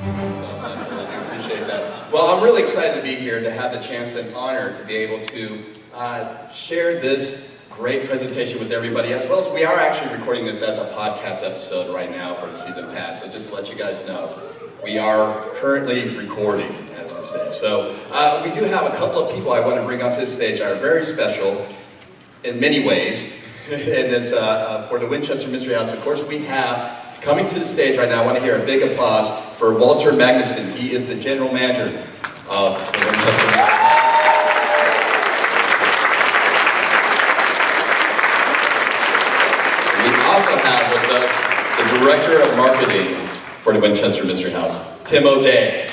I do appreciate that. Well, I'm really excited to be here, to have the chance and honor to be able to share this great presentation with everybody, as well as we are actually recording this as a podcast episode right now for the season pass. So just to let you guys know, we are currently recording, as this is. So we do have a couple of people I want to bring onto the stage that are very special in many ways. And it's for the Winchester Mystery House. Of course, we have coming to the stage right now. I want to hear a big applause for Walter Magnuson. He is the general manager of the Winchester Mystery House. We also have with us the director of marketing for the Winchester Mystery House, Tim O'Day.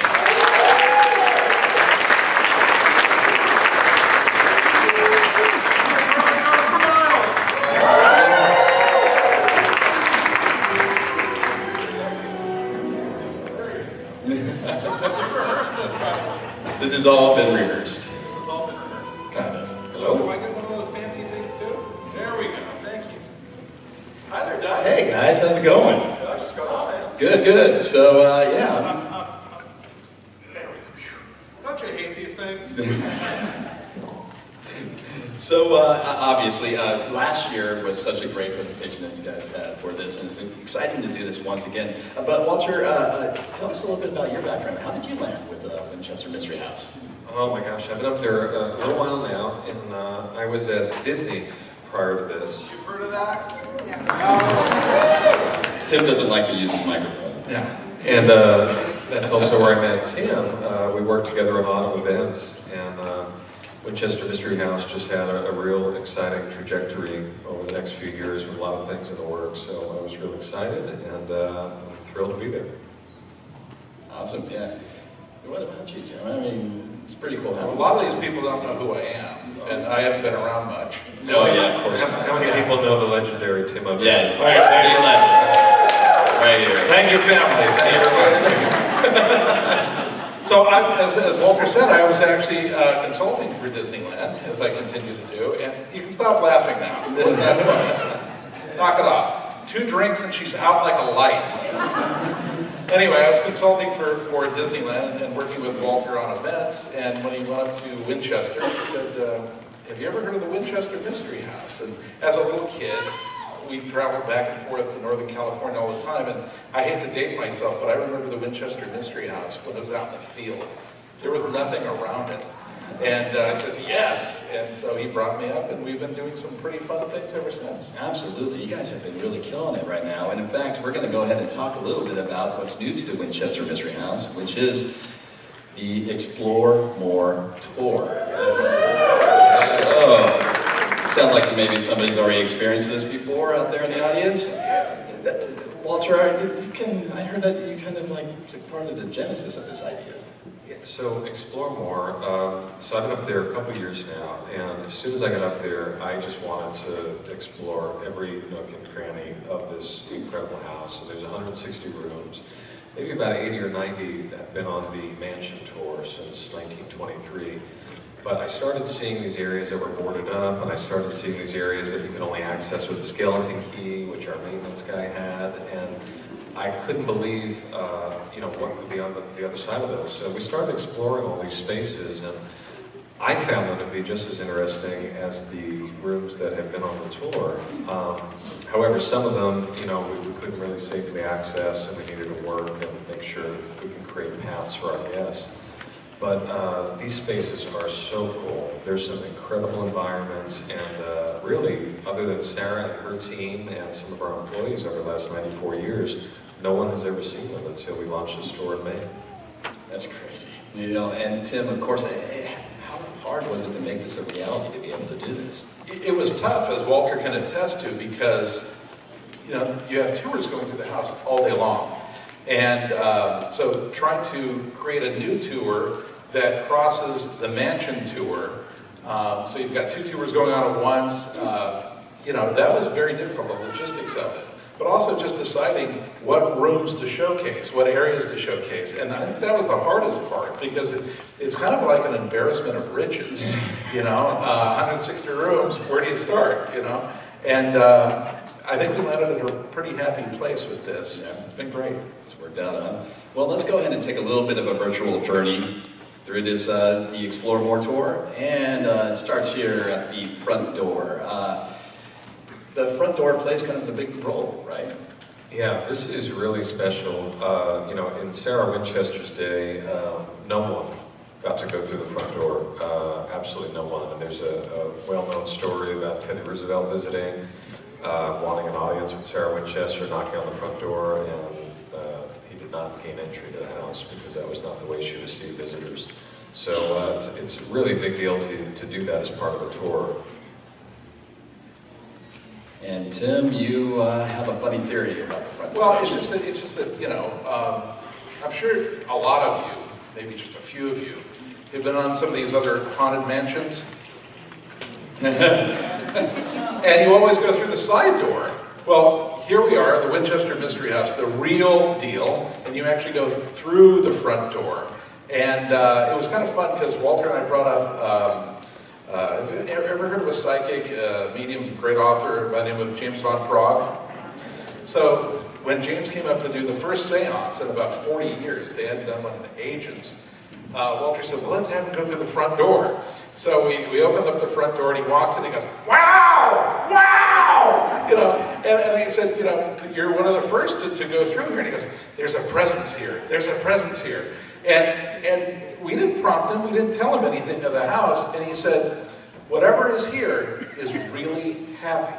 This has all been rehearsed. Kind of. Hello? Do I get one of those fancy things too? There we go. Thank you. Hi there, Doug. Hey guys, how's it going? What's going on, man? Good, good. So, yeah. There we go. Don't you hate these things? So, obviously, last year was such a great presentation that you guys had for this, and it's exciting to do this once again. But Walter, tell us a little bit about your background. How did you land with the Winchester Mystery House? Oh my gosh, I've been up there a little while now, and I was at Disney prior to this. You've heard of that? Yeah. Tim doesn't like to use his microphone. Yeah. And that's also where I met Tim. We worked together on a lot of events, and Winchester Mystery House just had a real exciting trajectory over the next few years with a lot of things in the works, so I was real excited, and I'm thrilled to be there. Awesome, yeah. What about you, Tim? I mean, it's pretty cool. A lot of these people don't know who I am, and I haven't been around much. No, yeah, of course. How many people know the legendary Tim O'Day? Yeah, Right, right here. Thank you, family. Thank you very much. So, as Walter said, I was actually consulting for Disneyland, as I continue to do, and you can stop laughing now. Isn't that funny? Knock it off. 2 drinks and she's out like a light. Anyway, I was consulting for Disneyland and working with Walter on events, and when he went up to Winchester, he said, have you ever heard of the Winchester Mystery House? And as a little kid, we traveled back and forth to Northern California all the time, and I hate to date myself, but I remember the Winchester Mystery House when it was out in the field. There was nothing around it. And I said, yes, and so he brought me up, and we've been doing some pretty fun things ever since. Absolutely, you guys have been really killing it right now, and in fact, we're going to go ahead and talk a little bit about what's new to the Winchester Mystery House, which is the Explore More Tour. Oh. Sounds like maybe somebody's already experienced this before out there in the audience. Walter, I heard that you kind of like took part of the genesis of this idea. Yeah, so Explore More, so I've been up there a couple of years now, and as soon as I got up there, I just wanted to explore every nook and cranny of this incredible house. So there's 160 rooms. Maybe about 80 or 90 have been on the mansion tour since 1923. But I started seeing these areas that were boarded up, and I started seeing these areas that you could only access with a skeleton key, which our maintenance guy had, and I couldn't believe, what could be on the other side of those. So we started exploring all these spaces, and I found them to be just as interesting as the rooms that have been on the tour. However, some of them, we couldn't really safely access, and we needed to work and make sure we can create paths for our guests. But these spaces are so cool. There's some incredible environments, and really, other than Sarah and her team and some of our employees over the last 94 years, no one has ever seen them until we launched the store in May. That's crazy. And Tim, of course, how hard was it to make this a reality, to be able to do this? It was tough, as Walter can attest to, because you have tours going through the house all day long. And so trying to create a new tour that crosses the mansion tour, so you've got 2 tours going on at once, that was very difficult, the logistics of it. But also just deciding what rooms to showcase, what areas to showcase. And I think that was the hardest part, because it's kind of like an embarrassment of riches, 160 rooms, where do you start, And I think we landed at a pretty happy place with this. Yeah, it's been great. It's worked out. Well, let's go ahead and take a little bit of a virtual journey through this the Explore More tour, and it starts here at the front door. The front door plays kind of a big role, right? Yeah, this is really special. You know, in Sarah Winchester's day, no one got to go through the front door. Absolutely no one. And there's a well-known story about Teddy Roosevelt visiting, wanting an audience with Sarah Winchester, knocking on the front door, and he did not gain entry to the house because that was not the way she received visitors. So it's a really big deal to do that as part of a tour. And Tim, you have a funny theory about the front door. Well, it's just that you know, I'm sure a lot of you, maybe just a few of you, have been on some of these other haunted mansions. And you always go through the side door. Well, here we are, the Winchester Mystery House, the real deal, and you actually go through the front door. And it was kind of fun because Walter and I brought up, have you ever heard of a psychic, medium, great author by the name of James Van Praagh? So when James came up to do the first seance in about 40 years, they hadn't done one in ages, Walter said, well, let's have him go through the front door. So we opened up the front door and he walks in and he goes, wow, wow, you know, and he said, you know, you're one of the first to go through here. And he goes, there's a presence here, there's a presence here. And we didn't prompt him, we didn't tell him anything of the house, and he said, whatever is here is really happy.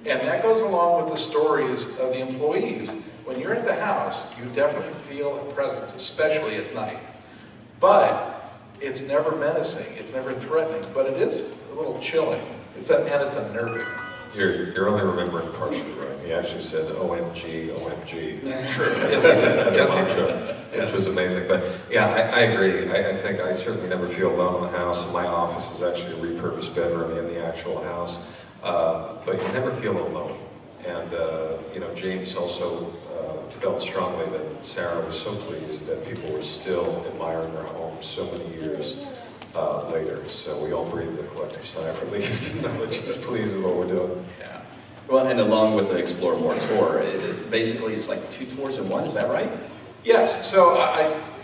And that goes along with the stories of the employees. When you're at the house, you definitely feel a presence, especially at night. But it's never menacing, it's never threatening, but it is a little chilling. It's unnerving. You're only remembering partially right. He actually said, OMG, OMG. Sure. Yes, he said. Yes, he did. Which was amazing. But yeah, I agree. I think I certainly never feel alone in the house. And my office is actually a repurposed bedroom in the actual house. But you never feel alone. And, you know, James also felt strongly that Sarah was so pleased that people were still admiring her home so many years later. So we all breathed a collective sigh of relief to know that she's pleased with what we're doing. Yeah. Well, and along with the Explore More tour, it basically it's like 2 tours in one, is that right? Yes, so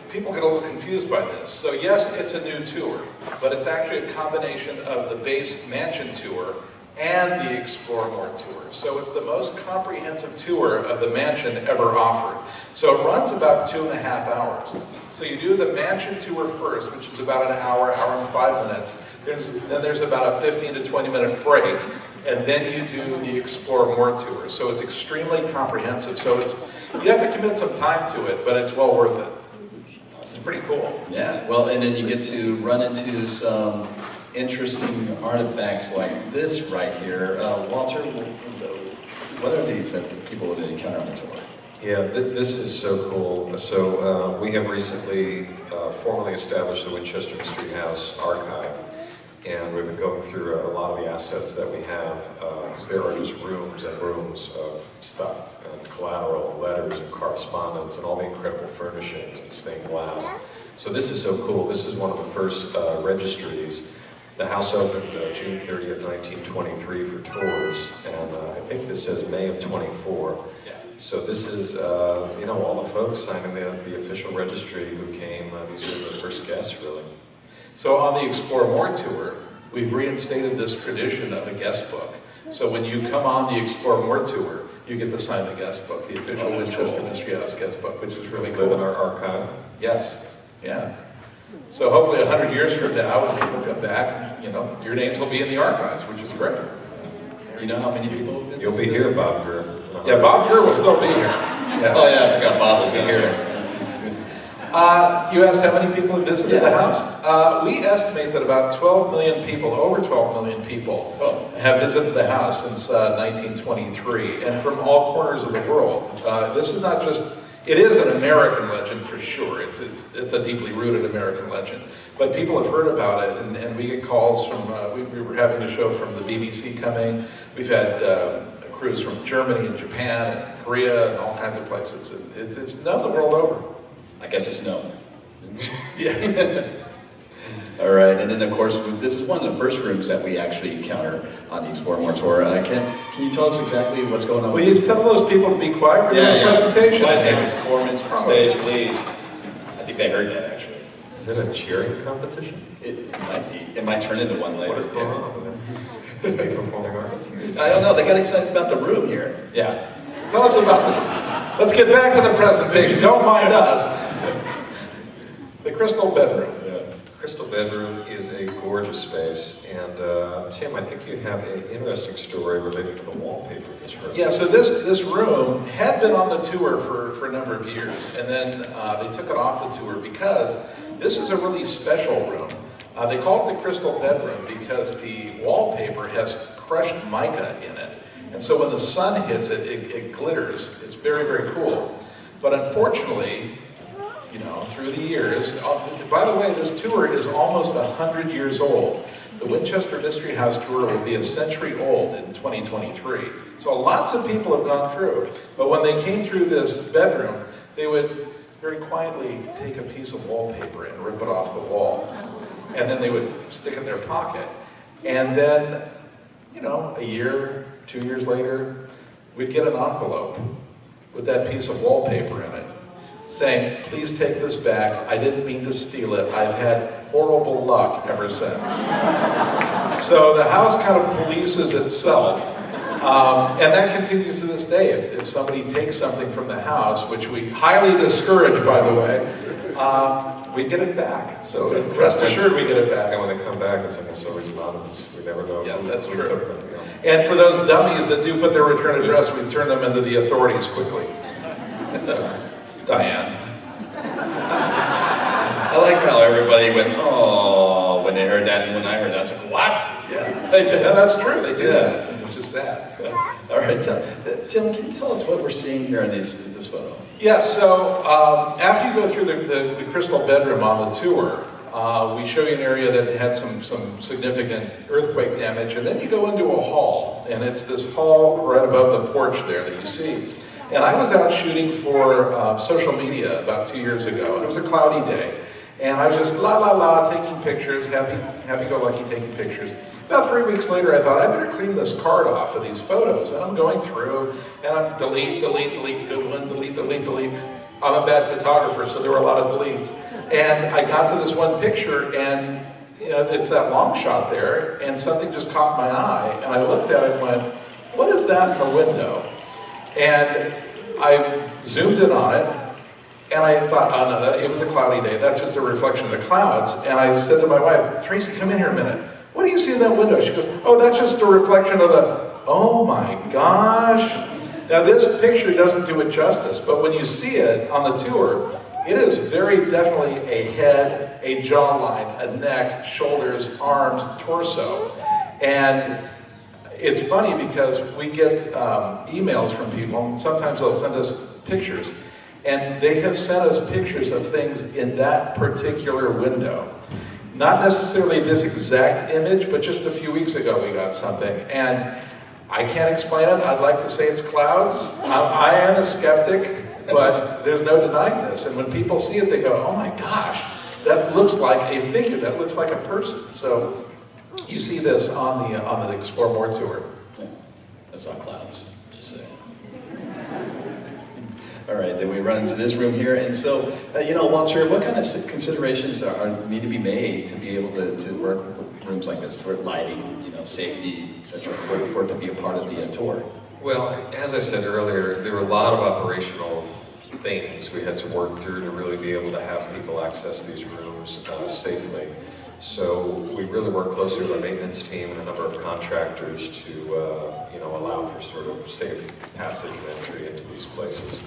people get a little confused by this. So yes, it's a new tour, but it's actually a combination of the base mansion tour and the Explore More tour. So it's the most comprehensive tour of the mansion ever offered. So it runs about 2.5 hours. So you do the mansion tour first, which is about an hour, hour and 5 minutes. Then there's about a 15 to 20 minute break, and then you do the Explore More tour. So it's extremely comprehensive. So you have to commit some time to it, but it's well worth it. It's pretty cool. Yeah, well, and then you get to run into some interesting artifacts like this right here. Walter, what are these that people would encounter on the tour? Yeah, this is so cool. So we have recently formally established the Winchester Mystery House archive, and we've been going through a lot of the assets that we have, because there are just rooms and rooms of stuff, and collateral, and letters, and correspondence, and all the incredible furnishings and stained glass. So this is so cool. This is one of the first registries. The house opened June 30th, 1923 for tours, and I think this says May of 24. So this is, you know, all the folks signing the official registry who came. These are the first guests, really. So on the Explore More tour, we've reinstated this tradition of a guest book. So when you come on the Explore More tour, you get to sign the guest book, the official Winchester Mystery House guest book, which is really cool. Live in our archive. Yes, yeah. So hopefully 100 years from now, when people come back, you know, your names will be in the archives, which is great. Do you know how many people visit? You'll be here, Bob Gurr. Yeah, Bob Gurr will still be here. Yeah. Oh yeah, I forgot Bob was here. You asked how many people have visited the house? We estimate that about 12 million people, over 12 million people, have visited the house since 1923, and from all corners of the world. This is not just, it is an American legend for sure. It's a deeply rooted American legend. But people have heard about it, and we get calls from, we were having a show from the BBC coming. We've had crews from Germany and Japan and Korea and all kinds of places. It's known the world over. I guess it's known. Yeah. All right, and then of course, this is one of the first rooms that we actually encounter on the Explore More tour. Can you tell us exactly what's going on? Will you tell those people to be quiet? We're doing a presentation. Performance from stage, please. I think they heard that actually. Is it a cheering competition? It might be. It might turn into one later. What is going on with this? Performing artists? I don't know. They got excited about the room here. Yeah. Tell us about this. Let's get back to the presentation. Don't mind us. The Crystal Bedroom. Crystal Bedroom is a gorgeous space, and Tim, I think you have an interesting story related to the wallpaper in this room. Yeah, so this room had been on the tour for a number of years, and then they took it off the tour because this is a really special room. They call it the Crystal Bedroom because the wallpaper has crushed mica in it, and so when the sun hits it, it glitters. It's very, very cool. But unfortunately, you know, through the years, by the way, this tour is almost 100 years old. The Winchester Mystery House tour will be a century old in 2023. So lots of people have gone through, but when they came through this bedroom, they would very quietly take a piece of wallpaper and rip it off the wall. And then they would stick it in their pocket. And then, you know, a year, 2 years later, we'd get an envelope with that piece of wallpaper in it, saying, please take this back. I didn't mean to steal it. I've had horrible luck ever since. So the house kind of polices itself. And that continues to this day. If somebody takes something from the house, which we highly discourage, by the way, we get it back. So rest assured we get it back. And when they come back, it's almost always anonymous. We never know Yeah, who that's took true. them. Yeah. And for those dummies that do put their return address, we turn them into the authorities quickly. Diane. I like how everybody went, oh, when they heard that, and when I heard that, I was like, what? Yeah, yeah, that's true. They do that, which is sad. All right, Tim, can you tell us what we're seeing here in this photo? Yeah, so after you go through the Crystal Bedroom on the tour, we show you an area that had some significant earthquake damage, and then you go into a hall, and it's this hall right above the porch there that you see. And I was out shooting for social media about 2 years ago. It was a cloudy day, and I was just taking pictures, happy-go-lucky taking pictures. About 3 weeks later, I thought, I better clean this card off of these photos. And I'm going through, and I'm delete, good one, delete. I'm a bad photographer, so there were a lot of deletes. And I got to this one picture, and you know, it's that long shot there, and something just caught my eye, and I looked at it and went, what is that in the window? And I zoomed in on it, and I thought, oh no, it was a cloudy day. That's just a reflection of the clouds. And I said to my wife, Tracy, come in here a minute. What do you see in that window? She goes, oh, that's just a reflection of the, oh my gosh. Now this picture doesn't do it justice, but when you see it on the tour, it is very definitely a head, a jawline, a neck, shoulders, arms, torso. And it's funny because we get emails from people, and sometimes they'll send us pictures, and they have sent us pictures of things in that particular window. Not necessarily this exact image, but just a few weeks ago we got something, and I can't explain it. I'd like to say it's clouds. I am a skeptic, but there's no denying this, and when people see it, they go, oh my gosh, that looks like a figure, that looks like a person. So you see this on the Explore More tour. Yeah, that's not clouds, just saying. All right, then we run into this room here, and so, you know, Walter, what kind of considerations need to be made to be able to work with rooms like this, for lighting, you know, safety, etc., for it to be a part of the tour? Well, as I said earlier, there were a lot of operational things we had to work through to really be able to have people access these rooms safely. So we really work closely with our maintenance team and a number of contractors to you know, allow for sort of safe passage and entry into these places.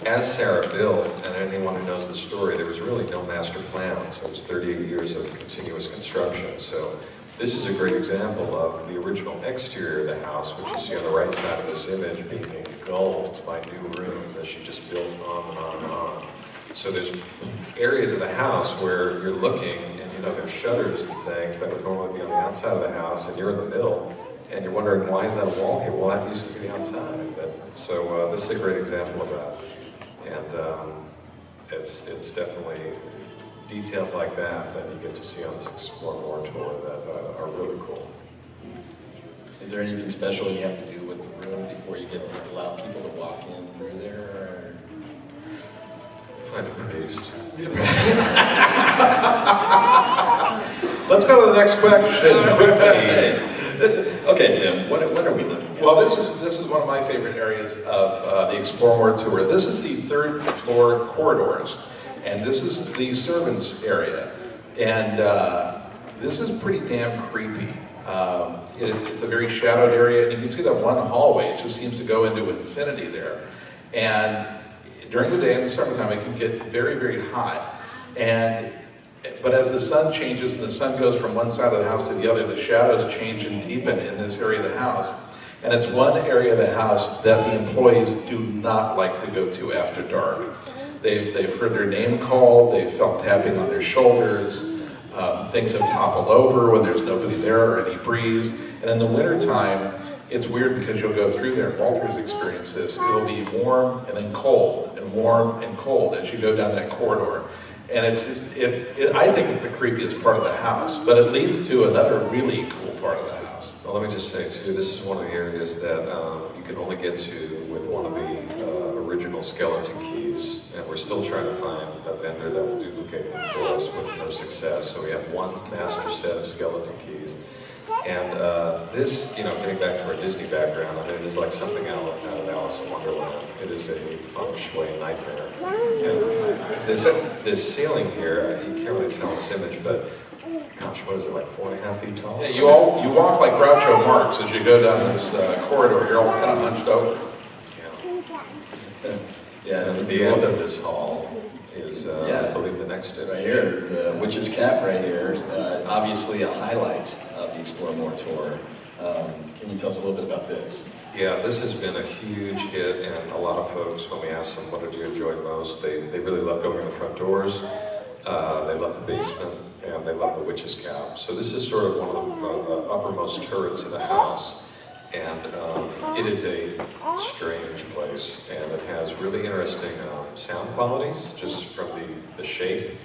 As Sarah built, and anyone who knows the story, there was really no master plan. So it was 38 years of continuous construction. So this is a great example of the original exterior of the house, which you see on the right side of this image, being engulfed by new rooms as she just built on and on and on. So there's areas of the house where you're looking, and you know, there's shutters and things that would normally be on the outside of the house, and you're in the middle, and you're wondering, why is that a wall here? Well, that used to be the outside. So this is a great example of that. And it's definitely details like that you get to see on this Explore More tour that are really cool. Is there anything special you have to do with the room before you allow people to walk in through there? Or? Find a priest. Let's go to the next question quickly. Okay, Tim, what are we looking at? Well, this is one of my favorite areas of the Explore More tour. This is the third floor corridors, and this is the servants area. And this is pretty damn creepy. It's a very shadowed area, and you can see that one hallway. It just seems to go into infinity there. And during the day in the summertime, it can get very, very hot. But as the sun changes and the sun goes from one side of the house to the other, the shadows change and deepen in this area of the house. And it's one area of the house that the employees do not like to go to after dark. They've heard their name called, they've felt tapping on their shoulders, things have toppled over when there's nobody there or any breeze. And in the wintertime, it's weird because you'll go through there, Walter's experienced this, it'll be warm and then cold, and warm and cold as you go down that corridor. And I think it's the creepiest part of the house, but it leads to another really cool part of the house. Well, let me just say too, this is one of the areas that you can only get to with one of the original skeleton keys, and we're still trying to find a vendor that will duplicate them for us with no success. So we have one master set of skeleton keys. And this, getting back to our Disney background, I mean, it is like something out of Alice in Wonderland. It is a feng shui nightmare. And this ceiling here, you can't really tell in this image, but gosh, what is it, like 4.5 feet tall? Yeah, you walk like Groucho Marx as you go down this corridor. You're all kind of hunched over. Yeah, and at the end of this hall is, I believe, the next step. Right here, the Witch's Cap right here, obviously a highlight of the Explore More tour. Can you tell us a little bit about this? Yeah, this has been a huge hit, and a lot of folks, when we ask them what did you enjoy most, they really love going in the front doors, they love the basement, and they love the Witch's Cap. So this is sort of one of the uppermost turrets of the house, and it is a strange place, and it has really interesting sound qualities, just from the shape,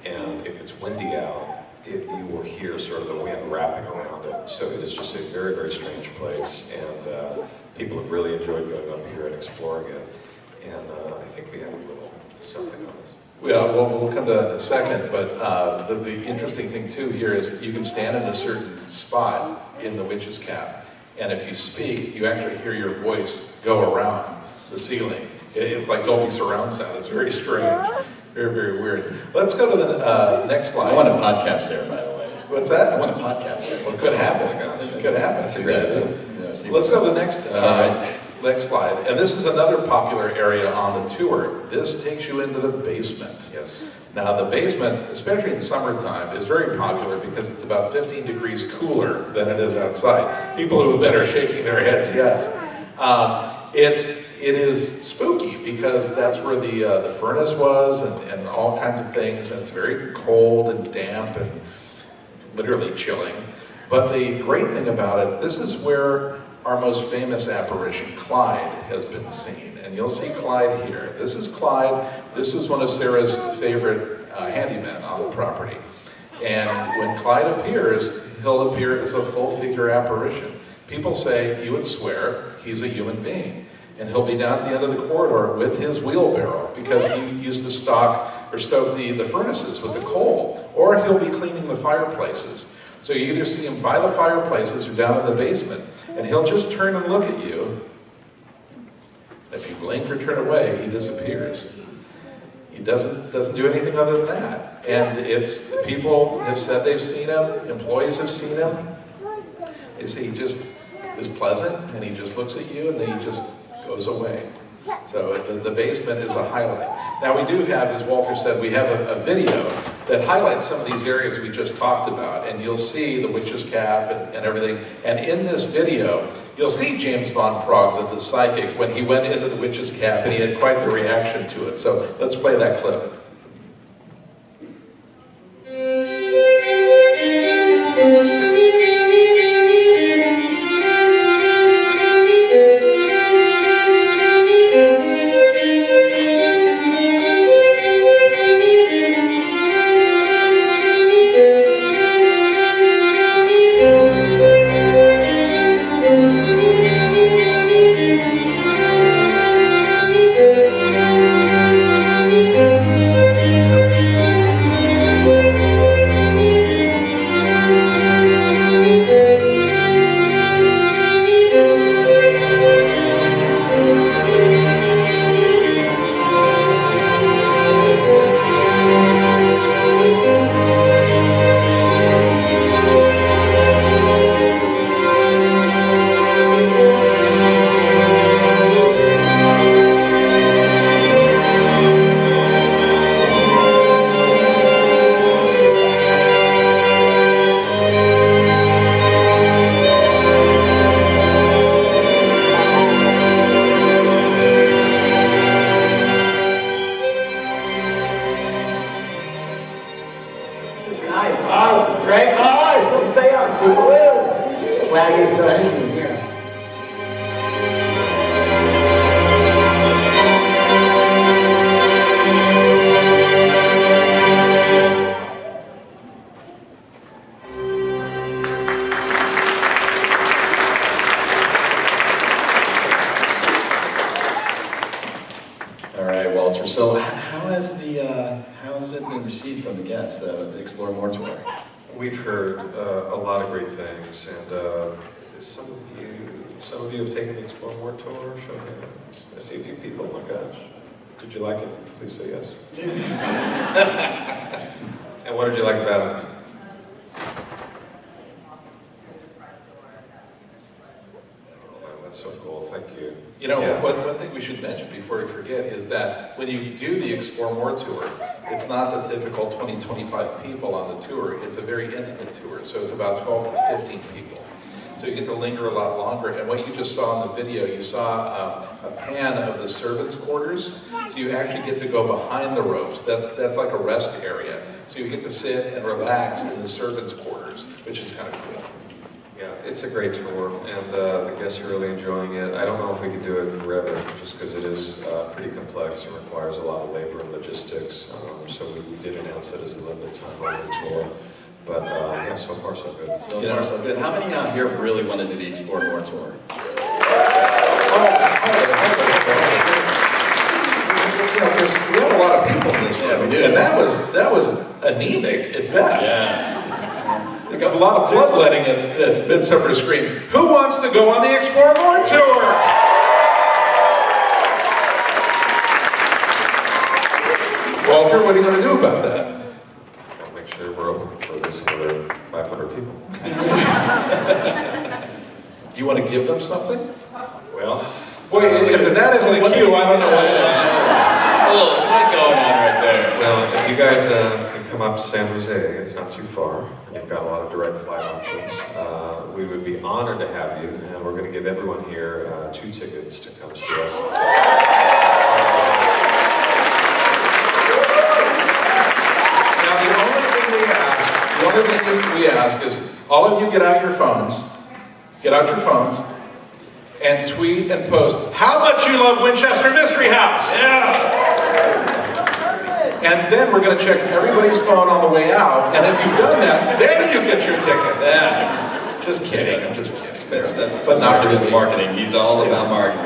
and if it's windy out, you will hear sort of the wind wrapping around it. So it is just a very, very strange place, and people have really enjoyed going up here and exploring it. And I think we have a little something on this. Yeah, we'll come to that in a second, but the interesting thing too here is that you can stand in a certain spot in the Witch's Cap, and if you speak, you actually hear your voice go around the ceiling. It's like Dolby surround sound. It's very strange. Very, very weird. Let's go to the next slide. I want a podcast there, by the way. What's that? I want a podcast there. Well, it could happen. It could happen. That's a great idea. Yeah, Let's go to the next slide. And this is another popular area on the tour. This takes you into the basement. Yes. Now, the basement, especially in summertime, is very popular because it's about 15 degrees cooler than it is outside. People who have been are shaking their heads, yes. It is spooky because that's where the furnace was and all kinds of things, and it's very cold and damp and literally chilling. But the great thing about it, this is where our most famous apparition, Clyde, has been seen. And you'll see Clyde here. This is Clyde. This was one of Sarah's favorite handymen on the property. And when Clyde appears, he'll appear as a full figure apparition. People say, you would swear, he's a human being. And he'll be down at the end of the corridor with his wheelbarrow because he used to stoke the furnaces with the coal, or he'll be cleaning the fireplaces. So you either see him by the fireplaces or down in the basement, and he'll just turn and look at you. If you blink or turn away, he disappears. He doesn't do anything other than that. And people have said they've seen him, employees have seen him. They say he just is pleasant, and he just looks at you, and then he just goes away. So the basement is a highlight. Now we do have, as Walter said, we have a video that highlights some of these areas we just talked about, and you'll see the Witch's Cap and everything. And in this video, you'll see James Van Praagh, the psychic, when he went into the Witch's Cap, and he had quite the reaction to it. So let's play that clip. So how has it been received from the guests, the Explore More tour? We've heard a lot of great things, and some of you have taken the Explore More tour. Show of hands. I see a few people. Oh my gosh, did you like it? Please say yes. And what did you like about it? Oh, that's so cool. Thank you. You know, one thing we should mention before we forget is that when you do the Explore More tour, it's not the typical 20, 25 people on the tour. It's a very intimate tour, so it's about 12 to 15 people. So you get to linger a lot longer. And what you just saw in the video, you saw a pan of the servants' quarters. So you actually get to go behind the ropes. That's like a rest area. So you get to sit and relax in the servants' quarters, which is kind of cool. Yeah, it's a great tour, and the guests are really enjoying it. I don't know if we could do it forever, just because it is pretty complex and requires a lot of labor and logistics. So we did announce it as a limited time on the tour. But yeah, so far so good. So far so good. How many out here really want to do the Explore More tour? We have a lot of people in this room, Yeah, we do. and that was anemic at best. Yeah. It's a lot of bloodletting at Midsummer Screen. Who wants to go on the Explore More tour? Walter, what are you going to do about that? I'll make sure we're open for this another 500 people. Do you want to give them something? Well, Boy, if that isn't a cue, I don't know what is. A little sweat going on right there. well, if you guys can come up to San Jose, it's not too far, and you've got a lot of direct flight options. We would be honored to have you, and we're going to give everyone here 2 tickets to come see us. The only thing we ask is all of you get out your phones, and tweet and post how much you love Winchester Mystery House. Yeah. And then we're going to check everybody's phone on the way out, and if you've done that, then you get your tickets. Yeah. Just kidding, I'm just kidding. That's But not part of his really. marketing. He's all about marketing.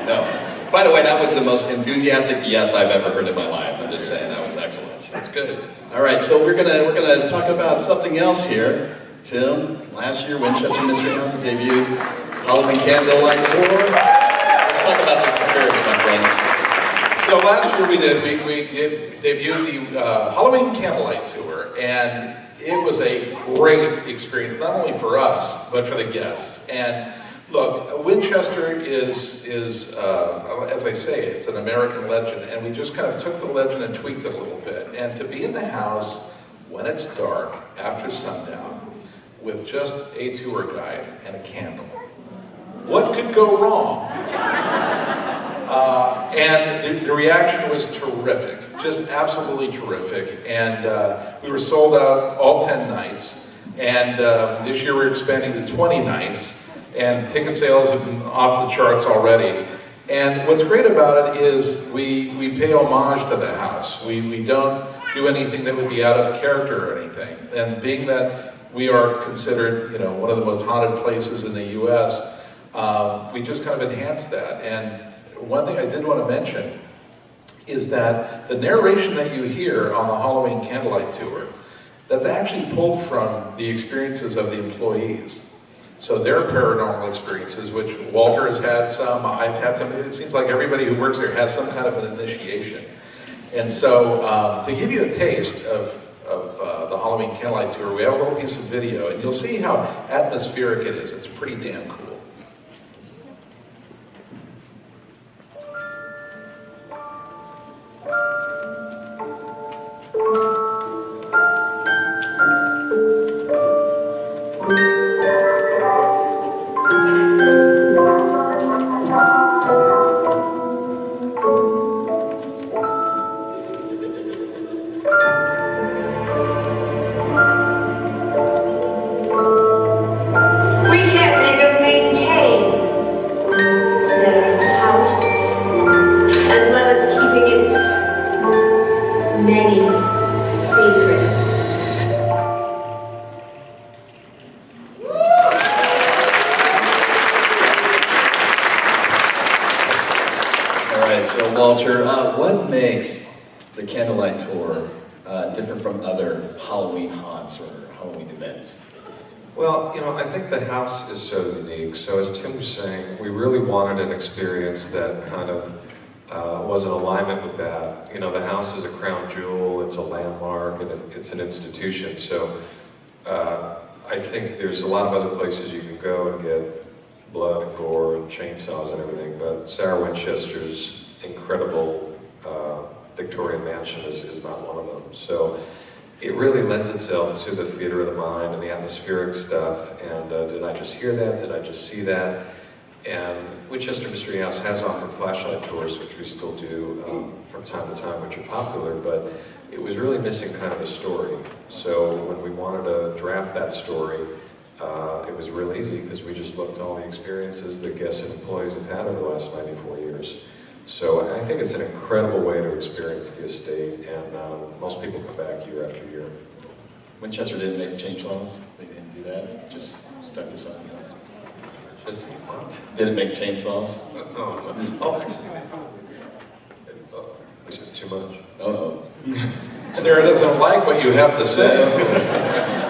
No. By the way, that was the most enthusiastic yes I've ever heard in my life. I'm just saying, that was excellent. That's good. All right, so we're gonna talk about something else here. Tim, last year Winchester Mystery House debuted Halloween Candlelight tour. Let's talk about this experience, my friend. So last year we debuted the Halloween Candlelight tour, and it was a great experience, not only for us, but for the guests. And look, Winchester is as I say, it's an American legend, and we just kind of took the legend and tweaked it a little bit. And to be in the house when it's dark, after sundown, with just a tour guide and a candle, what could go wrong? And the reaction was terrific, just absolutely terrific. And we were sold out all 10 nights. And this year we're expanding to 20 nights. And ticket sales have been off the charts already. And what's great about it is we pay homage to the house. We don't do anything that would be out of character or anything. And being that we are considered, one of the most haunted places in the U.S., we just kind of enhance that. And one thing I did want to mention is that the narration that you hear on the Halloween Candlelight tour, that's actually pulled from the experiences of the employees. So their paranormal experiences, which Walter has had some, I've had some, it seems like everybody who works there has some kind of an initiation. And so to give you a taste of the Halloween Candlelight tour, we have a little piece of video, and you'll see how atmospheric it is. It's pretty damn cool. We can't take us, mate. So Walter, what makes the Candlelight Tour different from other Halloween haunts or Halloween events? Well, I think the house is so unique. So as Tim was saying, we really wanted an experience that kind of was in alignment with that. The house is a crown jewel, it's a landmark, and it's an institution. So I think there's a lot of other places you can go and get blood and gore and chainsaws and everything, but Sarah Winchester's incredible Victorian mansion is not one of them. So it really lends itself to the theater of the mind and the atmospheric stuff. And did I just hear that? Did I just see that? And Winchester Mystery House has offered flashlight tours, which we still do from time to time, which are popular, but it was really missing kind of a story. So when we wanted to draft that story, it was real easy because we just looked at all the experiences that guests and employees have had over the last 94 years. So I think it's an incredible way to experience the estate, and most people come back year after year. Winchester didn't make chainsaws? They didn't do that? Just stuck to something else? Didn't make chainsaws? Oh. Is it too much? Uh-oh. Sarah doesn't like what you have to say.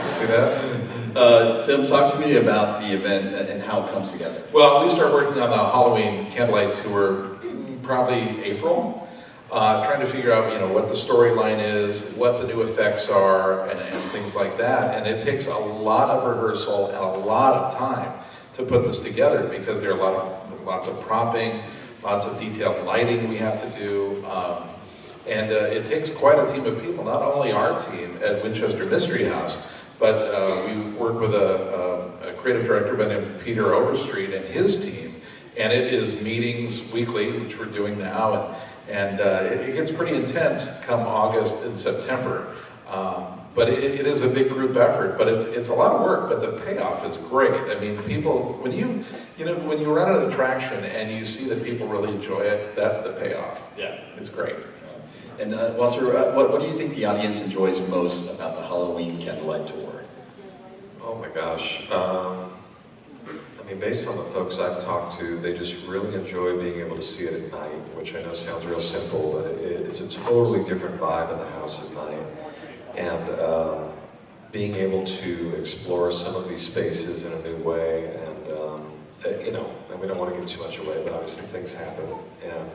See that? Tim, talk to me about the event and how it comes together. Well, we start working on the Halloween Candlelight Tour probably April, trying to figure out, what the storyline is, what the new effects are, and things like that. And it takes a lot of rehearsal and a lot of time to put this together because there are lots of propping, lots of detailed lighting we have to do. And it takes quite a team of people, not only our team at Winchester Mystery House, but we work with a creative director by the name of Peter Overstreet and his team. And it is meetings weekly, which we're doing now, and it gets pretty intense come August and September. But it is a big group effort, but it's a lot of work, but the payoff is great. I mean, people, when you run an attraction and you see that people really enjoy it, that's the payoff. Yeah. It's great. And Walter, what do you think the audience enjoys most about the Halloween Candlelight Tour? Oh my gosh. Based on the folks I've talked to, they just really enjoy being able to see it at night, which I know sounds real simple, but it's a totally different vibe in the house at night. And being able to explore some of these spaces in a new way, and and we don't want to give too much away, but obviously things happen. And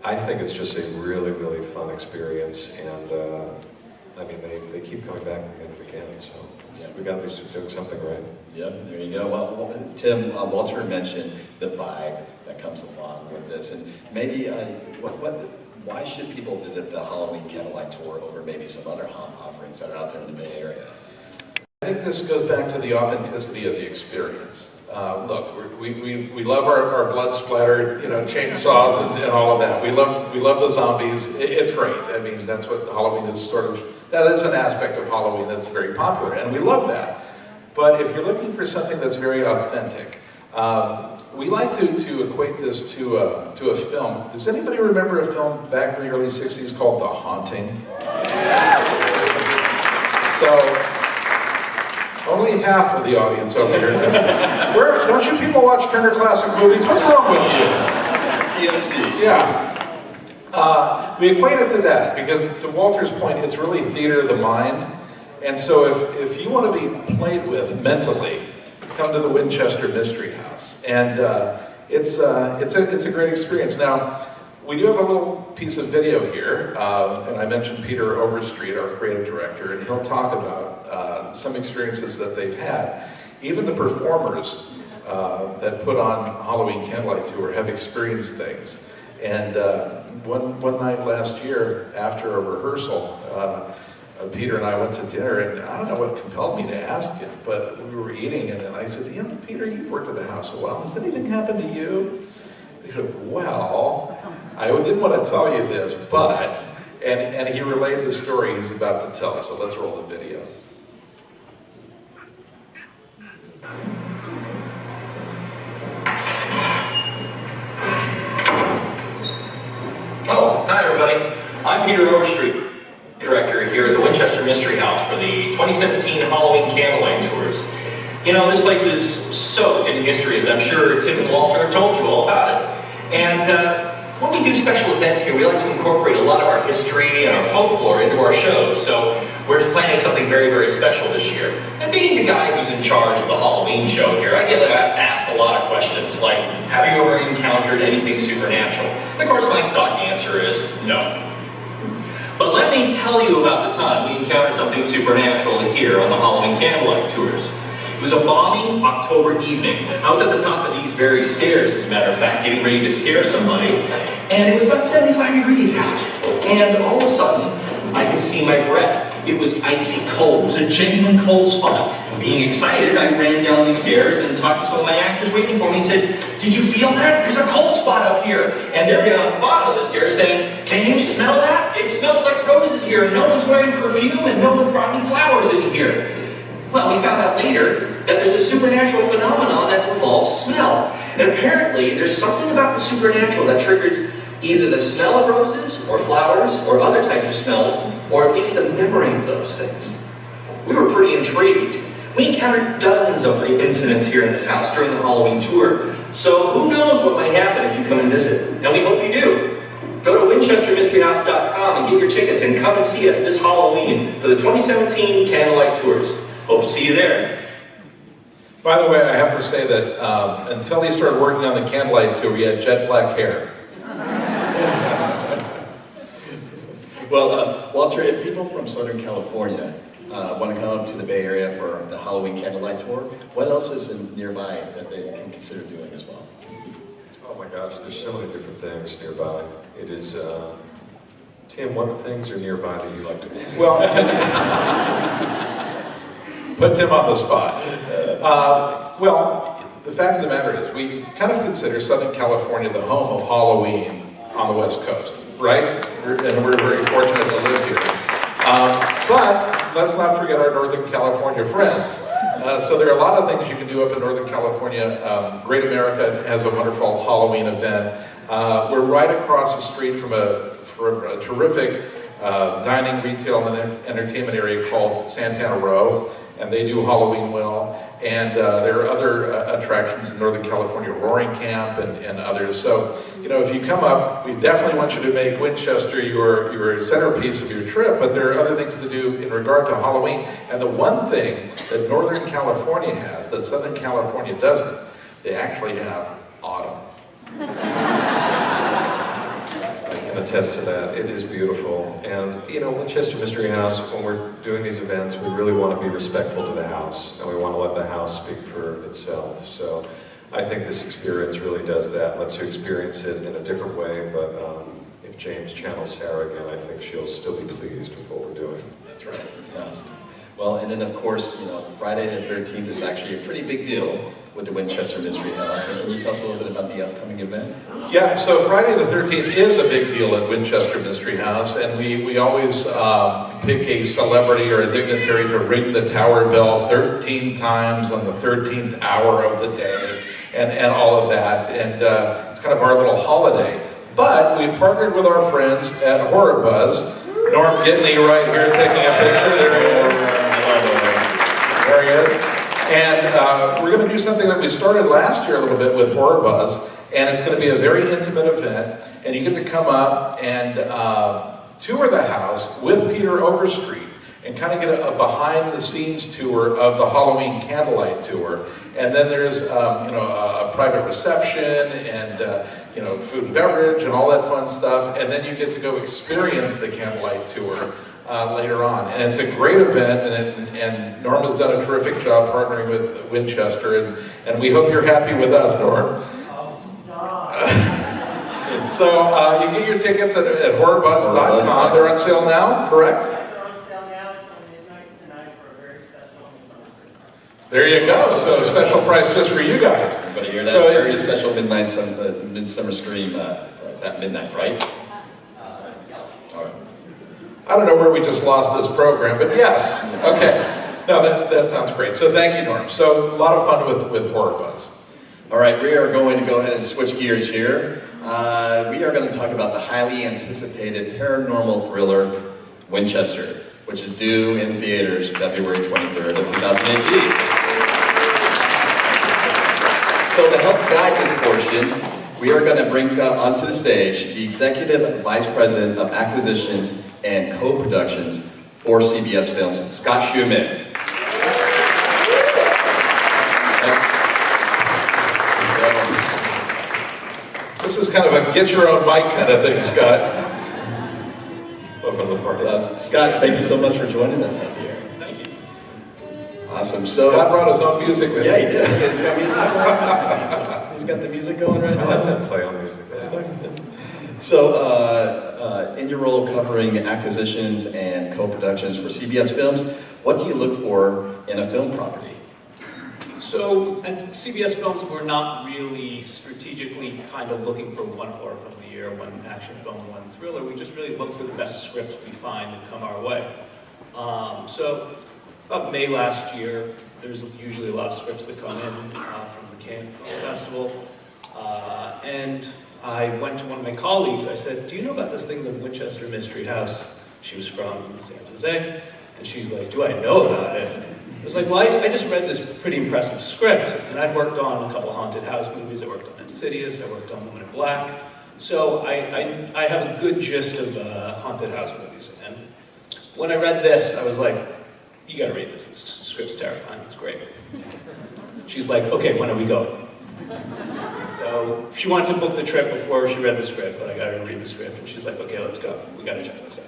I think it's just a really, really fun experience, and they keep coming back again and again, so we got to be doing something right. Yep, there you go. Well, Tim, Walter mentioned the vibe that comes along with this, and maybe why should people visit the Halloween Candlelight Tour over maybe some other haunt offerings that are out there in the Bay Area? I think this goes back to the authenticity of the experience. Look, we love our blood splattered, chainsaws and all of that. We love the zombies. It's great. I mean, that's what Halloween is that is an aspect of Halloween that's very popular, and we love that. But if you're looking for something that's very authentic, we like to equate this to a film. Does anybody remember a film back in the early 60s called The Haunting? So, only half of the audience over here. Don't you people watch Turner Classic Movies? What's wrong with you? TMC. Yeah. We equate it to that because, to Walter's point, it's really theater of the mind. And so if you want to be played with mentally, come to the Winchester Mystery House. And it's a great experience. Now, we do have a little piece of video here, and I mentioned Peter Overstreet, our creative director, and he'll talk about some experiences that they've had. Even the performers that put on Halloween Candlelight Tour have experienced things. And one night last year, after a rehearsal, Peter and I went to dinner, and I don't know what compelled me to ask him, but we were eating, and I said, Peter, you've worked at the house a while. Has anything happened to you? He said, well, I didn't want to tell you this, but, and he relayed the story he's about to tell, so let's roll the video. Oh, hi everybody. I'm Peter Overstreet, director here at the Winchester Mystery House for the 2017 Halloween Candlelight Tours. This place is soaked in history, as I'm sure Tim and Walter have told you all about it. And when we do special events here, we like to incorporate a lot of our history and our folklore into our shows. So we're planning something very, very special this year. And being the guy who's in charge of the Halloween show here, I get asked a lot of questions like, have you ever encountered anything supernatural? And of course, my stock answer is no. But let me tell you about the time we encountered something supernatural here on the Halloween Candlelight tours. It was a balmy October evening. I was at the top of these very stairs, as a matter of fact, getting ready to scare somebody, and it was about 75 degrees out. And all of a sudden, I could see my breath. It was icy cold. It was a genuine cold spot. And being excited, I ran down these stairs and talked to some of my actors waiting for me and said, did you feel that? There's a cold spot up here. And they're down at the bottom of the stairs saying, can you smell that? It smells like roses here, and no one's wearing perfume, and no one's brought any flowers in here. Well, we found out later that there's a supernatural phenomenon that involves smell. And apparently, there's something about the supernatural that triggers either the smell of roses, or flowers, or other types of smells, or at least the memory of those things. We were pretty intrigued. We encountered dozens of incidents here in this house during the Halloween tour, so who knows what might happen if you come and visit, and we hope you do. Go to WinchesterMysteryHouse.com and get your tickets and come and see us this Halloween for the 2017 Candlelight Tours. Hope to see you there. By the way, I have to say that until he started working on the Candlelight tour, he had jet black hair. Well, Walter, if people from Southern California want to come up to the Bay Area for the Halloween Candlelight Tour, what else is nearby that they can consider doing as well? Oh my gosh, there's so many different things nearby. It is, Tim, what things are nearby that you like to do? Well, put Tim on the spot. Well, the fact of the matter is, we kind of consider Southern California the home of Halloween on the West Coast, right? And we're very fortunate to live here. But let's not forget our Northern California friends. So there are a lot of things you can do up in Northern California. Great America has a wonderful Halloween event. We're right across the street from a terrific dining, retail, and entertainment area called Santana Row, and they do Halloween well. And there are other attractions in Northern California, Roaring Camp and others. So, you know, if you come up, we definitely want you to make Winchester your centerpiece of your trip, but there are other things to do in regard to Halloween. And the one thing that Northern California has that Southern California doesn't, they actually have autumn. I can attest to that. It is beautiful. And, you know, Winchester Mystery House, when we're doing these events, we really want to be respectful to the house, and we want to let the house speak for itself. So I think this experience really does that, lets you experience it in a different way, but if James channels Sarah again, I think she'll still be pleased with what we're doing. That's right, yes. Well, and then of course, you know, Friday the 13th is actually a pretty big deal with the Winchester Mystery House. And can you tell us a little bit about the upcoming event? Yeah, so Friday the 13th is a big deal at Winchester Mystery House, and we always pick a celebrity or a dignitary to ring the tower bell 13 times on the 13th hour of the day, and all of that, and it's kind of our little holiday. But we've partnered with our friends at Horror Buzz. Norm Gitney right here taking a picture. There he is. There he is. And we're going to do something that we started last year a little bit with Horror Buzz, and it's going to be a very intimate event, and you get to come up and tour the house with Peter Overstreet and kind of get a behind-the-scenes tour of the Halloween Candlelight tour. And then there's you know, a private reception and you know, food and beverage and all that fun stuff, and then you get to go experience the Candlelight tour later on. And it's a great event, and Norm has done a terrific job partnering with Winchester, and we hope you're happy with us, Norm. So you get your tickets at horrorbuzz.com. They're on sale now, correct? They're on sale now until midnight tonight for a very special Midsummer. There you go. So special price just for you guys. Everybody hear that? So Very special Midsummer Scream. Is that midnight, right? All right. I don't know where we just lost this program, but yes. Okay. No, that sounds great. So thank you, Norm. So a lot of fun with Horror Buzz. All right, we are going to go ahead and switch gears here. We are going to talk about the highly anticipated paranormal thriller, Winchester, which is due in theaters February 23rd of 2018. So to help guide this portion, we are going to bring onto the stage the Executive Vice President of Acquisitions and Co-Productions for CBS Films, Scott Shooman. This is kind of a get your own mic kind of thing, Scott. Welcome to the party. Scott, thank you so much for joining us up here. Thank you. Awesome. So, Scott brought his own music with him. yeah, he did. He's got music going. He's got the music going right I like now. that play on music. So, in your role of covering acquisitions and co-productions for CBS Films, what do you look for in a film property? So at CBS Films, we're not really strategically kind of looking for one horror film a year, one action film, one thriller. We just really look for the best scripts we find that come our way. So about May last year, there's usually a lot of scripts that come in from the Cannes Film Festival. And I went to one of my colleagues, I said, do you know about this thing, the Winchester Mystery House? She was from San Jose, and she's like, do I know about it? I was like, well, I just read this pretty impressive script, and I'd worked on a couple of haunted house movies. I worked on Insidious, I worked on Woman in Black. So I have a good gist of haunted house movies. And when I read this, I was like, you gotta read this. This script's terrifying, it's great. She's like, okay, when are we going? So she wanted to book the trip before she read the script, but I got her to read the script, and she's like, okay, let's go. We gotta check this out.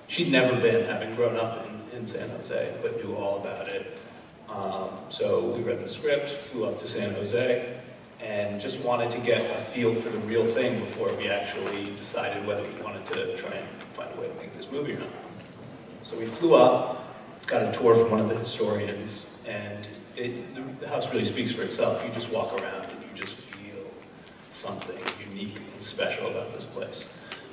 She'd never been, having grown up in San Jose, but knew all about it. So we read the script, flew up to San Jose, and just wanted to get a feel for the real thing before we actually decided whether we wanted to try and find a way to make this movie or not. So we flew up, got a tour from one of the historians, and the house really speaks for itself. You just walk around and you just feel something unique and special about this place.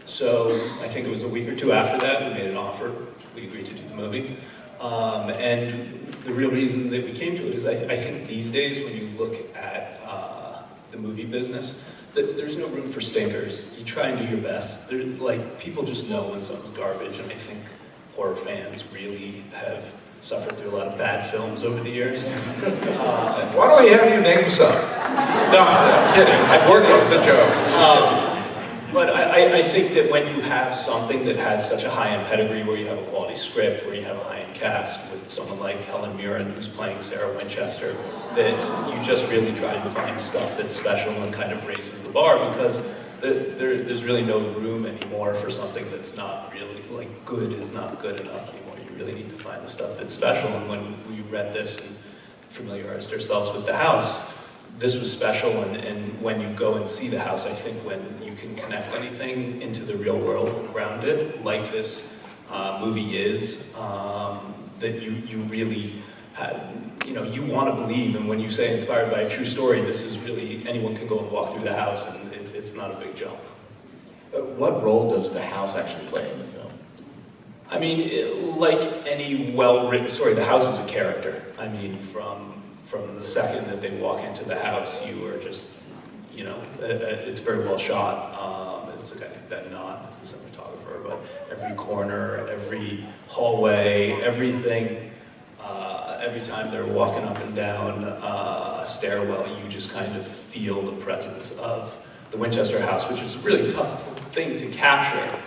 So I think it was a week or two after that, we made an offer. We agreed to do the movie. And the real reason that we came to it is I think these days when you look at the movie business, there's no room for stinkers. You try and do your best. Like, people just know when something's garbage, and I think horror fans really have suffered through a lot of bad films over the years. Why don't we have you name some? No, I'm kidding. I've worked on the joke. But I think that when you have something that has such a high-end pedigree, where you have a quality script, where you have a high-end cast, with someone like Helen Mirren, who's playing Sarah Winchester, that you just really try and find stuff that's special and kind of raises the bar, because there's really no room anymore for something that's not really, like, good is not good enough anymore. You really need to find the stuff that's special, and when we read this and familiarized ourselves with the house, this was special, and when you go and see the house, I think when you can connect anything into the real world around it, like this movie is, that you really have, you want to believe, and when you say inspired by a true story, this is really, anyone can go and walk through the house, and it's not a big jump. What role does the house actually play in the film? I mean, like any well-written story, the house is a character. I mean, from the second that they walk into the house, you are just, it's very well shot. It's a guy named Ben Knott, it's the cinematographer, but every corner, every hallway, everything, every time they're walking up and down a stairwell, you just kind of feel the presence of the Winchester house, which is a really tough thing to capture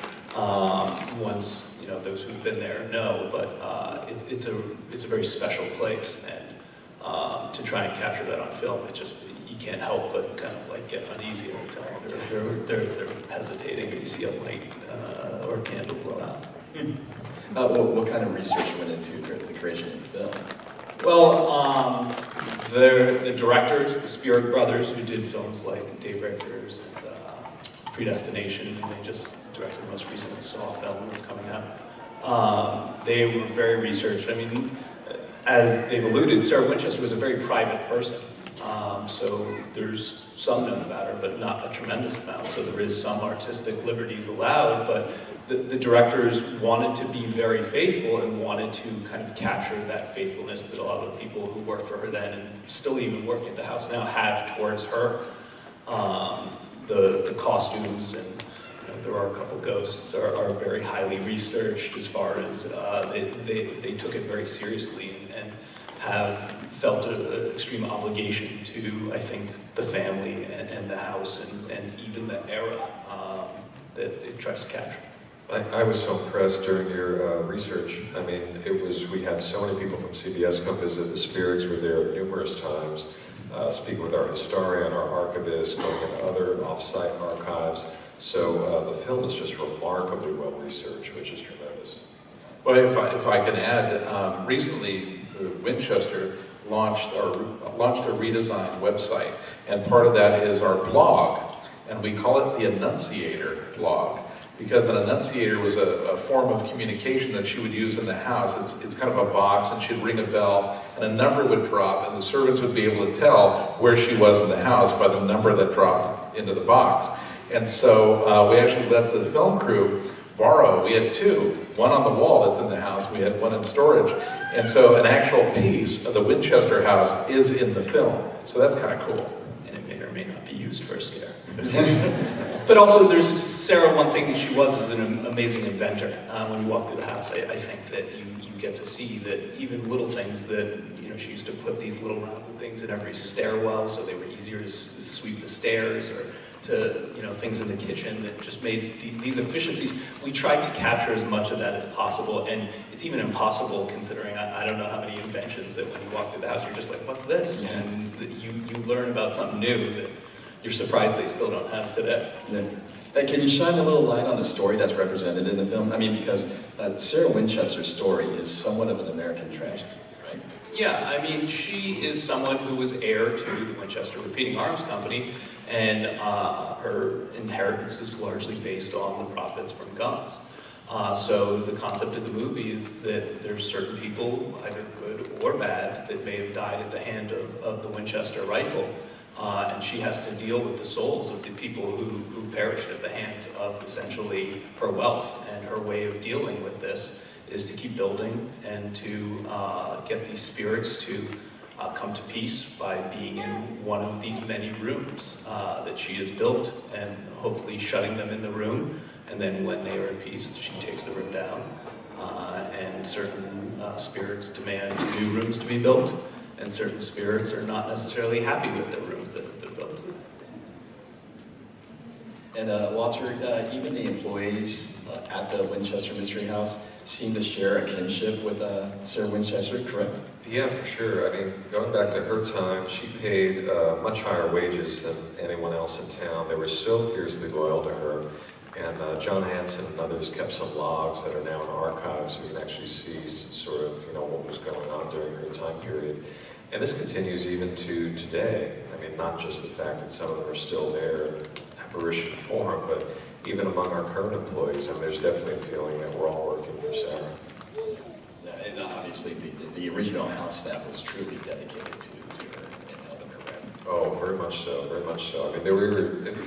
once, those who've been there know, but it's a very special place, and to try and capture that on film, you can't help but kind of like get uneasy every time they're hesitating, or you see a light or a candle blow out. What kind of research went into the creation of the film? Well, the directors, the Spirit brothers, who did films like Daybreakers and Predestination, and they just directed the most recent Saw film that's coming out. They were very researched. I mean, as they've alluded, Sarah Winchester was a very private person. So there's some known about her, but not a tremendous amount. So there is some artistic liberties allowed, but the directors wanted to be very faithful and wanted to kind of capture that faithfulness that a lot of the people who worked for her then, and still even working at the house now, have towards her. The costumes, and there are a couple ghosts, are very highly researched, as far as they took it very seriously, and have felt an extreme obligation to, I think, the family and the house, and in the era that it tries to capture. I was so impressed during your research. I mean, we had so many people from CBS come visit. The spirits were there numerous times, speaking with our historian, our archivist, going into other off-site archives. So the film is just remarkably well researched, which is tremendous. Well, if I can add, recently Winchester launched a redesigned website, and part of that is our blog, and we call it the Annunciator Blog, because an annunciator was a form of communication that she would use in the house. It's kind of a box, and she'd ring a bell, and a number would drop, and the servants would be able to tell where she was in the house by the number that dropped into the box. And so we actually let the film crew borrow. We had two, one on the wall that's in the house, we had one in storage. And so an actual piece of the Winchester house is in the film. So that's kind of cool. And it may or may not be used for a scare. But also, there's Sarah, one thing that she was is an amazing inventor. When you walk through the house, I think that you get to see that even little things that, she used to put these little rounded things in every stairwell so they were easier to sweep the stairs, or to, things in the kitchen that just made these efficiencies. We tried to capture as much of that as possible, and it's even impossible considering I don't know how many inventions that when you walk through the house, you're just like, what's this? Yeah. And you learn about something new that you're surprised they still don't have today. Yeah. Hey, can you shine a little light on the story that's represented in the film? I mean, because Sarah Winchester's story is somewhat of an American tragedy, right? Yeah, I mean, she is someone who was heir to the Winchester Repeating Arms Company, and her inheritance is largely based on the profits from guns. So the concept of the movie is that there's certain people, either good or bad, that may have died at the hand of the Winchester rifle. And she has to deal with the souls of the people who perished at the hands of essentially her wealth. And her way of dealing with this is to keep building and to get these spirits to come to peace by being in one of these many rooms that she has built, and hopefully shutting them in the room. And then when they are at peace, she takes the room down. And certain spirits demand new rooms to be built, and certain spirits are not necessarily happy with the rooms that have been built. And Walter, even the employees at the Winchester Mystery House seem to share a kinship with Sarah Winchester, correct? Yeah, for sure. I mean, going back to her time, she paid much higher wages than anyone else in town. They were so fiercely loyal to her. And John Hanson and others kept some logs that are now in archives, so you can actually see sort of, what was going on during her time period. And this continues even to today. I mean, not just the fact that some of them are still there in apparition form, but even among our current employees, there's definitely a feeling that we're all working for Sarah. And obviously, the original house staff was truly dedicated to her and helping her out. Oh, very much so, very much so. I mean,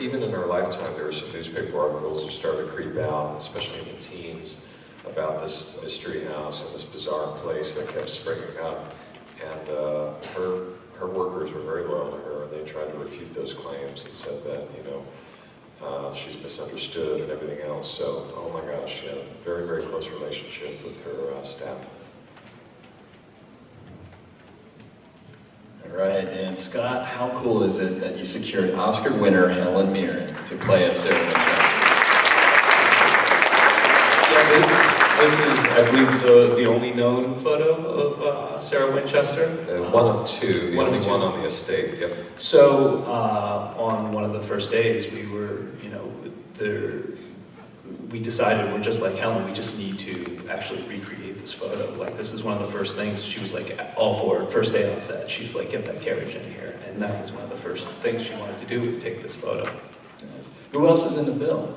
even in our lifetime, there were some newspaper articles that started to creep out, especially in the teens, about this mystery house and this bizarre place that kept springing up. And her workers were very loyal to her, and they tried to refute those claims and said that, she's misunderstood and everything else. So, oh my gosh, she had a very, very close relationship with her staff. All right, and Scott, how cool is it that you secured Oscar winner Helen Mirren to play as Sarah Winchester? Yeah, this is, I believe, the only known photo of Sarah Winchester. One of two, the one of only two. one on the estate, yep. So on one of the first days, we were, we decided we're just like Helen, we just need to actually recreate this photo. Like, this is one of the first things, she was like all for it, first day on set, she's like, get that carriage in here. And that was one of the first things she wanted to do, was take this photo. Nice. Who else is in the film?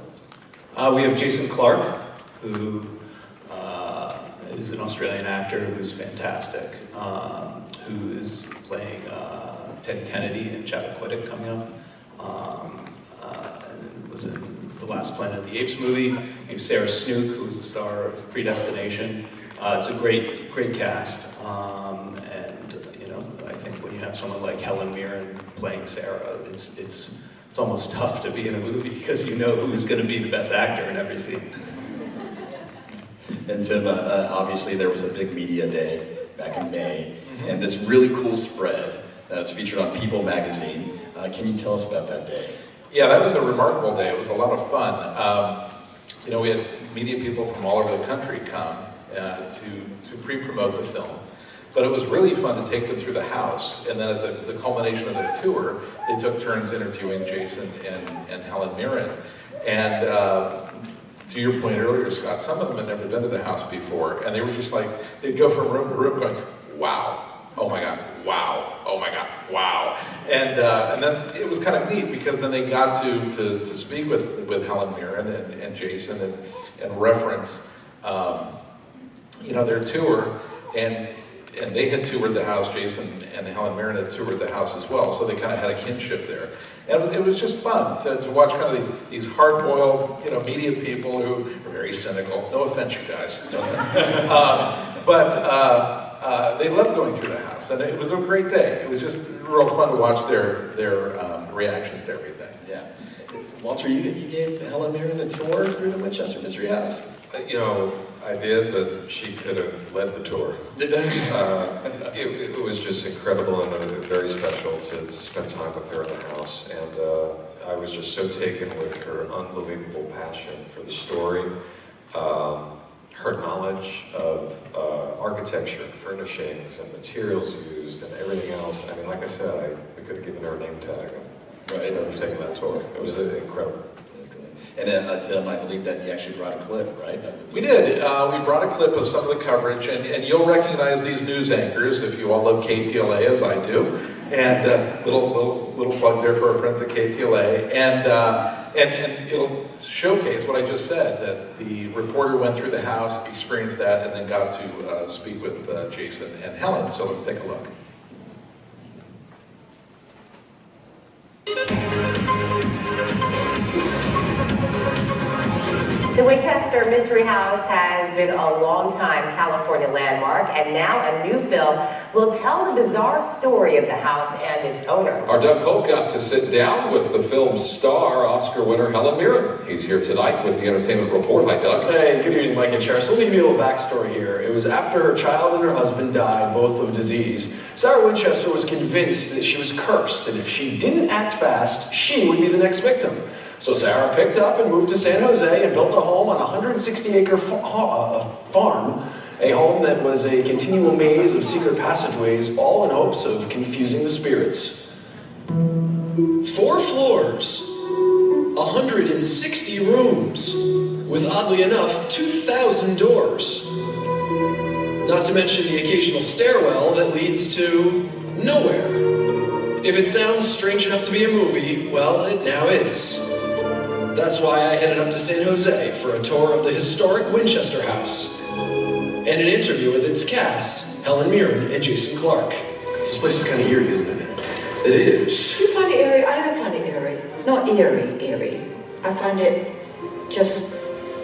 We have Jason Clarke, who is an Australian actor who's fantastic, who is playing Teddy Kennedy in Chappaquiddick coming up, and was in the last Planet of the Apes movie. We have Sarah Snook, who is the star of Predestination. It's a great cast, and I think when you have someone like Helen Mirren playing Sarah, it's almost tough to be in a movie because you know who's going to be the best actor in every scene. And Tim, obviously there was a big media day back in May, and this really cool spread that was featured on People magazine. Can you tell us about that day? Yeah, that was a remarkable day. It was a lot of fun. You know, we had media people from all over the country come to pre-promote the film. But it was really fun to take them through the house. And then at the culmination of their tour, they took turns interviewing Jason and Helen Mirren. And to your point earlier, Scott, some of them had never been to the house before. And they were just like, they'd go from room to room going, wow, oh my God, wow, oh my God, wow. And then it was kind of neat because then they got to speak with Helen Mirren and Jason and reference, you know, their tour. And they had toured the house, Jason and Helen Mirren had toured the house as well, so they kind of had a kinship there. And it was just fun to watch kind of these hard-boiled, you know, media people who are very cynical. No offense, you guys. No offense. But they loved going through the house, and it was a great day. It was just real fun to watch their reactions to everything. Yeah. Walter, you gave Helen Mirren a tour through the Winchester Mystery House? You know, I did, but she could have led the tour. It was just incredible and very special to spend time with her in the house. And I was just so taken with her unbelievable passion for the story, her knowledge of architecture, furnishings, and materials used, and everything else. I mean, like I said, we could have given her a name tag. Right, and I was taking that tour. It was incredible. And Tim, I believe that you actually brought a clip, right? We did. We brought a clip of some of the coverage, and you'll recognize these news anchors if you all love KTLA, as I do. And little plug there for our friends at KTLA. And it'll showcase what I just said, that the reporter went through the house, experienced that, and then got to speak with Jason and Helen. So let's take a look. The Winchester Mystery House has been a long-time California landmark, and now a new film will tell the bizarre story of the house and its owner. Our Doug Colt got to sit down with the film's star, Oscar winner Helen Mirren. He's here tonight with the Entertainment Report. Hi, Doug. Hey, good evening, Mike and Chair. So let me give you a little backstory here. It was after her child and her husband died, both of disease. Sarah Winchester was convinced that she was cursed, and if she didn't act fast, she would be the next victim. So Sarah picked up and moved to San Jose and built a home on a 160-acre farm, a home that was a continual maze of secret passageways, all in hopes of confusing the spirits. 4 floors, 160 rooms, with oddly enough, 2,000 doors. Not to mention the occasional stairwell that leads to nowhere. If it sounds strange enough to be a movie, well, it now is. That's why I headed up to San Jose for a tour of the historic Winchester House and an interview with its cast, Helen Mirren and Jason Clarke. This place is kind of eerie, isn't it? It is. Do you find it eerie? I don't find it eerie. Not eerie. I find it just...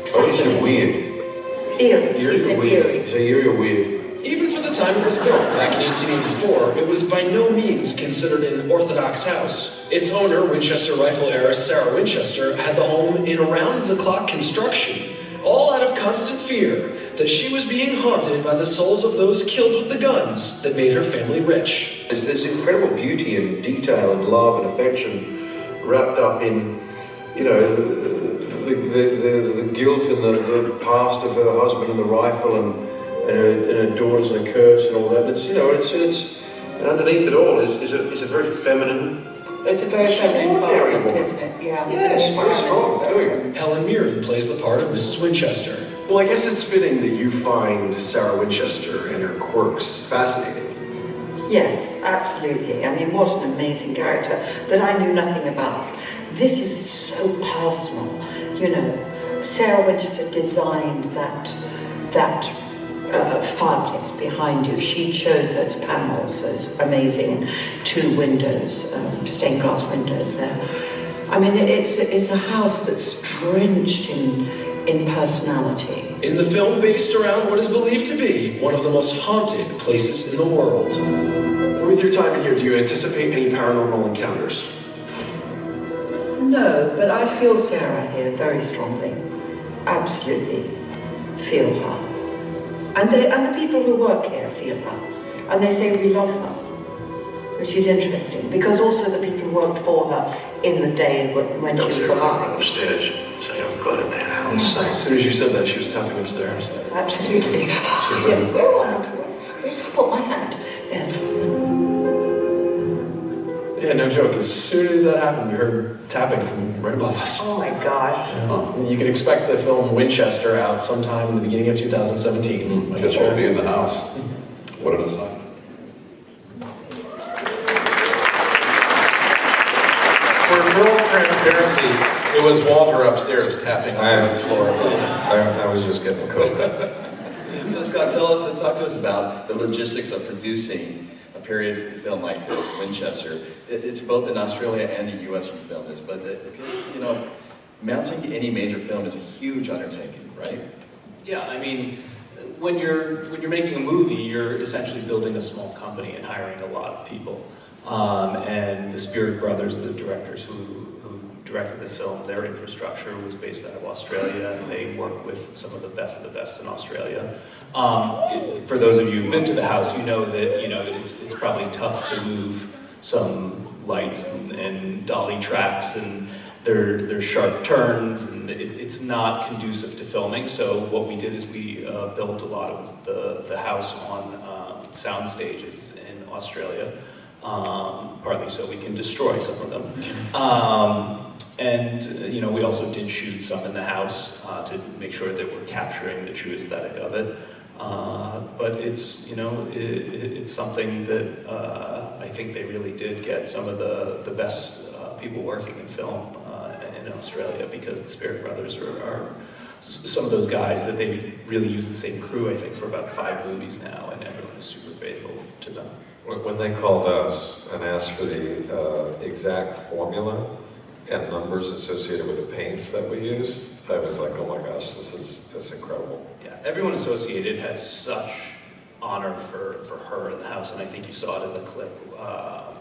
It's weird. Eerie. You said eerie. Is it eerie or weird? Even for the time it was built, back in 1884, it was by no means considered an orthodox house. Its owner, Winchester rifle heiress Sarah Winchester, had the home in around-the-clock construction, all out of constant fear that she was being haunted by the souls of those killed with the guns that made her family rich. There's incredible beauty and detail and love and affection wrapped up in, you know, the guilt and the past of her husband and the rifle and her daughters and her curse and all that. It's, you know, it's and underneath it all is a very feminine. It's a very feminine environment, isn't it? Yeah. Yes, very strong. Helen Mirren plays the part of Mrs. Winchester. Well, I guess it's fitting that you find Sarah Winchester and her quirks fascinating. Yes, absolutely. I mean, what an amazing character that I knew nothing about. This is so personal. You know, Sarah Winchester designed that fireplace behind you. She chose those panels, those amazing 2 windows, stained glass windows there. I mean, it's a house that's drenched in personality. In the film based around what is believed to be one of the most haunted places in the world. With your time in here, do you anticipate any paranormal encounters? No, but I feel Sarah here very strongly. Absolutely feel her. And the people who work here feel her. And they say we love her, which is interesting, because also the people who work for her in the day when she was alive. Upstairs, say I've got it, the house. As soon as you said that, she was tapping upstairs. Absolutely. Yes. Where did I put my hat? Yes. Yeah, no joke. As soon as that happened, we heard tapping from right above us. Oh my gosh. Yeah. You can expect the film Winchester out sometime in the beginning of 2017. I guess we'll be in the house. What an aside. For full transparency, it was Walter upstairs tapping on the floor. I was just getting coke. So Scott, talk to us about the logistics of producing a period film like this, Winchester. It's both in Australia and the US you film this, but you know, mounting any major film is a huge undertaking, right? Yeah, I mean, when you're making a movie, you're essentially building a small company and hiring a lot of people. And the Spirit Brothers, the directors who directed the film, their infrastructure was based out of Australia, and they work with some of the best in Australia. For those of you who've been to the house, you know that it's probably tough to move some lights and dolly tracks, and there's sharp turns, and it's not conducive to filming. So what we did is we built a lot of the house on sound stages in Australia. Partly so we can destroy some of them. And we also did shoot some in the house to make sure that we're capturing the true aesthetic of it. But it's it's something that I think they really did get some of the best people working in film in Australia, because the Spirit Brothers are some of those guys that they really use the same crew, I think, for about 5 movies now, and everyone is super faithful to them. When they called us and asked for the exact formula and numbers associated with the paints that we use, I was like, oh my gosh, that's incredible. Yeah, everyone associated has such honor for her in the house, and I think you saw it in the clip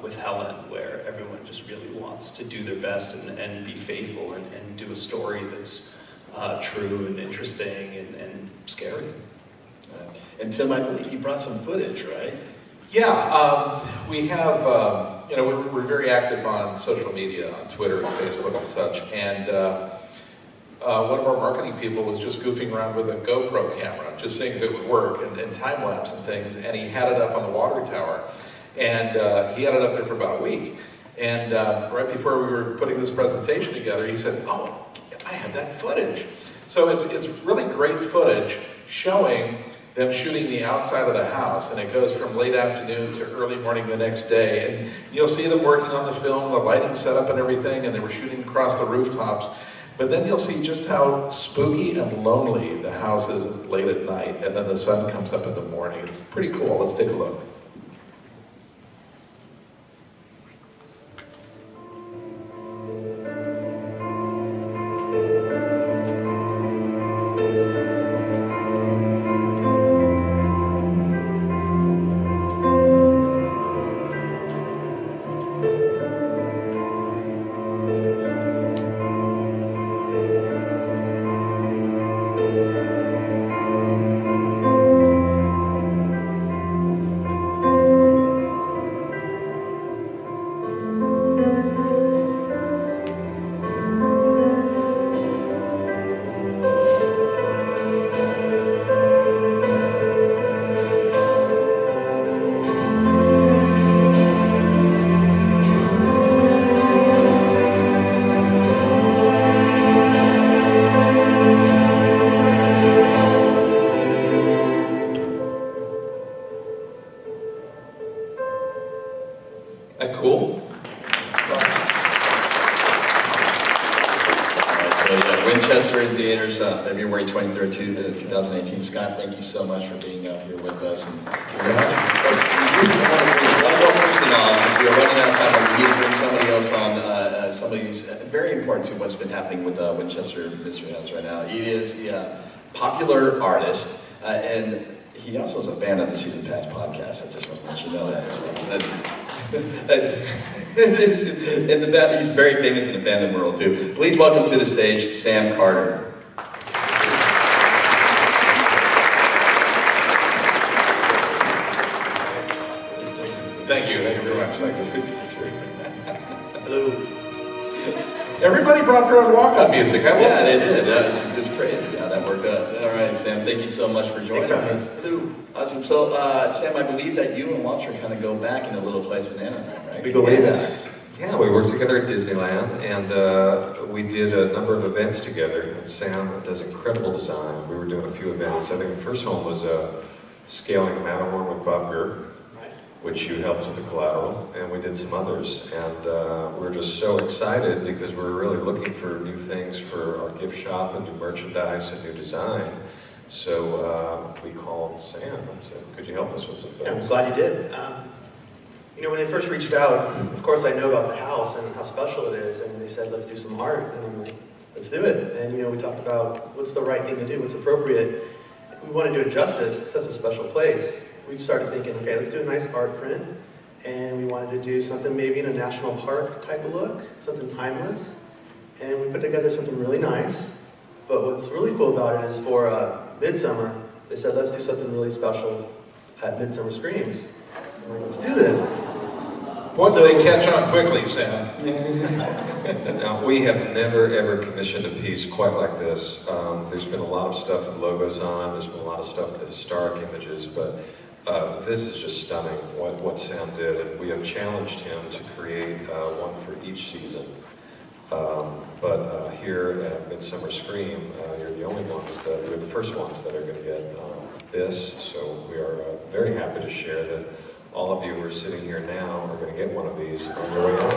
with Helen, where everyone just really wants to do their best and be faithful and do a story that's true and interesting and scary. And Tim, I believe you brought some footage, right? Yeah, we have, we're very active on social media, on Twitter and Facebook and such, and one of our marketing people was just goofing around with a GoPro camera, just seeing if it would work, and time-lapse and things, and he had it up on the water tower, and he had it up there for about a week. And right before we were putting this presentation together, he said, oh, I have that footage. So it's really great footage showing them shooting the outside of the house, and it goes from late afternoon to early morning the next day. And you'll see them working on the film, the lighting setup and everything, and they were shooting across the rooftops. But then you'll see just how spooky and lonely the house is late at night, and then the sun comes up in the morning. It's pretty cool. Let's take a look. Winchester in theaters, February 23rd, 2018. Scott, thank you so much for being up here with us. And one more person on. We are running out of time. We need to bring somebody else on. Somebody who's very important to what's been happening with Winchester Mystery House right now. He is a popular artist, and he also is a fan of the Season Pass podcast. I just want to let you know that as well. He's very famous in the fandom world too. Please welcome to the stage Sam Carter. Thank you very much. Hello. Everybody brought their own walk-on music. I love Yeah, it. they did. It's crazy how that worked out. All right, Sam, thank you so much for joining us. Awesome. So, Sam, I believe that you and Walter kind of go back in a little place in Anaheim, right? We go way back. Yeah, we worked together at Disneyland, and we did a number of events together. And Sam does incredible design. We were doing a few events. I think the first one was scaling the Matterhorn with Bob Gurr, which you helped with the collateral, and we did some others. And we were just so excited because we were really looking for new things for our gift shop and new merchandise and new design. So we called Sam and said, could you help us with some things? I'm glad you did. You know, when they first reached out, of course I know about the house and how special it is, and they said, let's do some art, and I'm like, let's do it. And you know, we talked about what's the right thing to do, what's appropriate. We want to do it justice, it's such a special place. We started thinking, okay, let's do a nice art print, and we wanted to do something maybe in a national park type of look, something timeless, and we put together something really nice. But what's really cool about it is for Midsummer, they said, let's do something really special at Midsummer Screams. I'm like, let's do this. Boy, do they catch on quickly, Sam. Now, we have never ever commissioned a piece quite like this. There's been a lot of stuff with logos on, there's been a lot of stuff with historic images, but this is just stunning, what Sam did, and we have challenged him to create one for each season. But here at Midsummer Scream, you're the only ones that, you're the first ones that are going to get this, so we are very happy to share that all of you who are sitting here now are going to get one of these on your way out.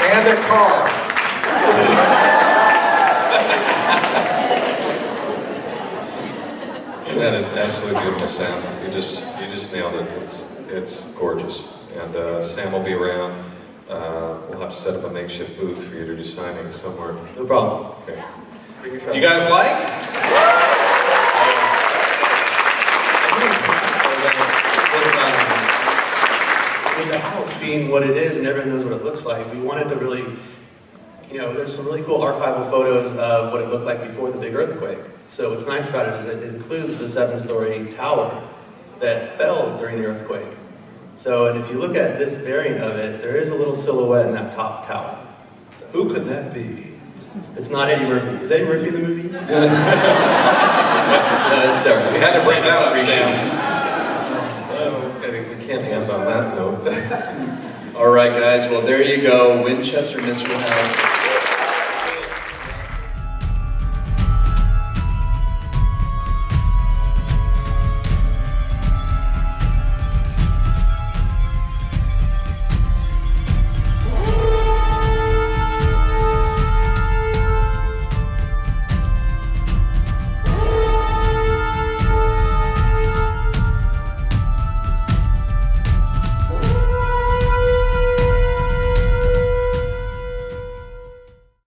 And a car. That is absolutely beautiful, Sam. You just nailed it. It's gorgeous. And Sam will be around. We'll have to set up a makeshift booth for you to do signings somewhere. No problem. Okay. Do you guys like? With the house being what it is and everyone knows what it looks like, we wanted to really, you know, there's some really cool archival photos of what it looked like before the big earthquake. So what's nice about it is that it includes the 7-story tower that fell during the earthquake. So, and if you look at this variant of it, there is a little silhouette in that top tower. So, who could that be? It's not Eddie Murphy. Is Eddie Murphy in the movie? No, it's Sarah. We had to bring that up, Sam. Eddie, we can't end on that note. All right, guys. Well, there you go. Winchester Mystery House.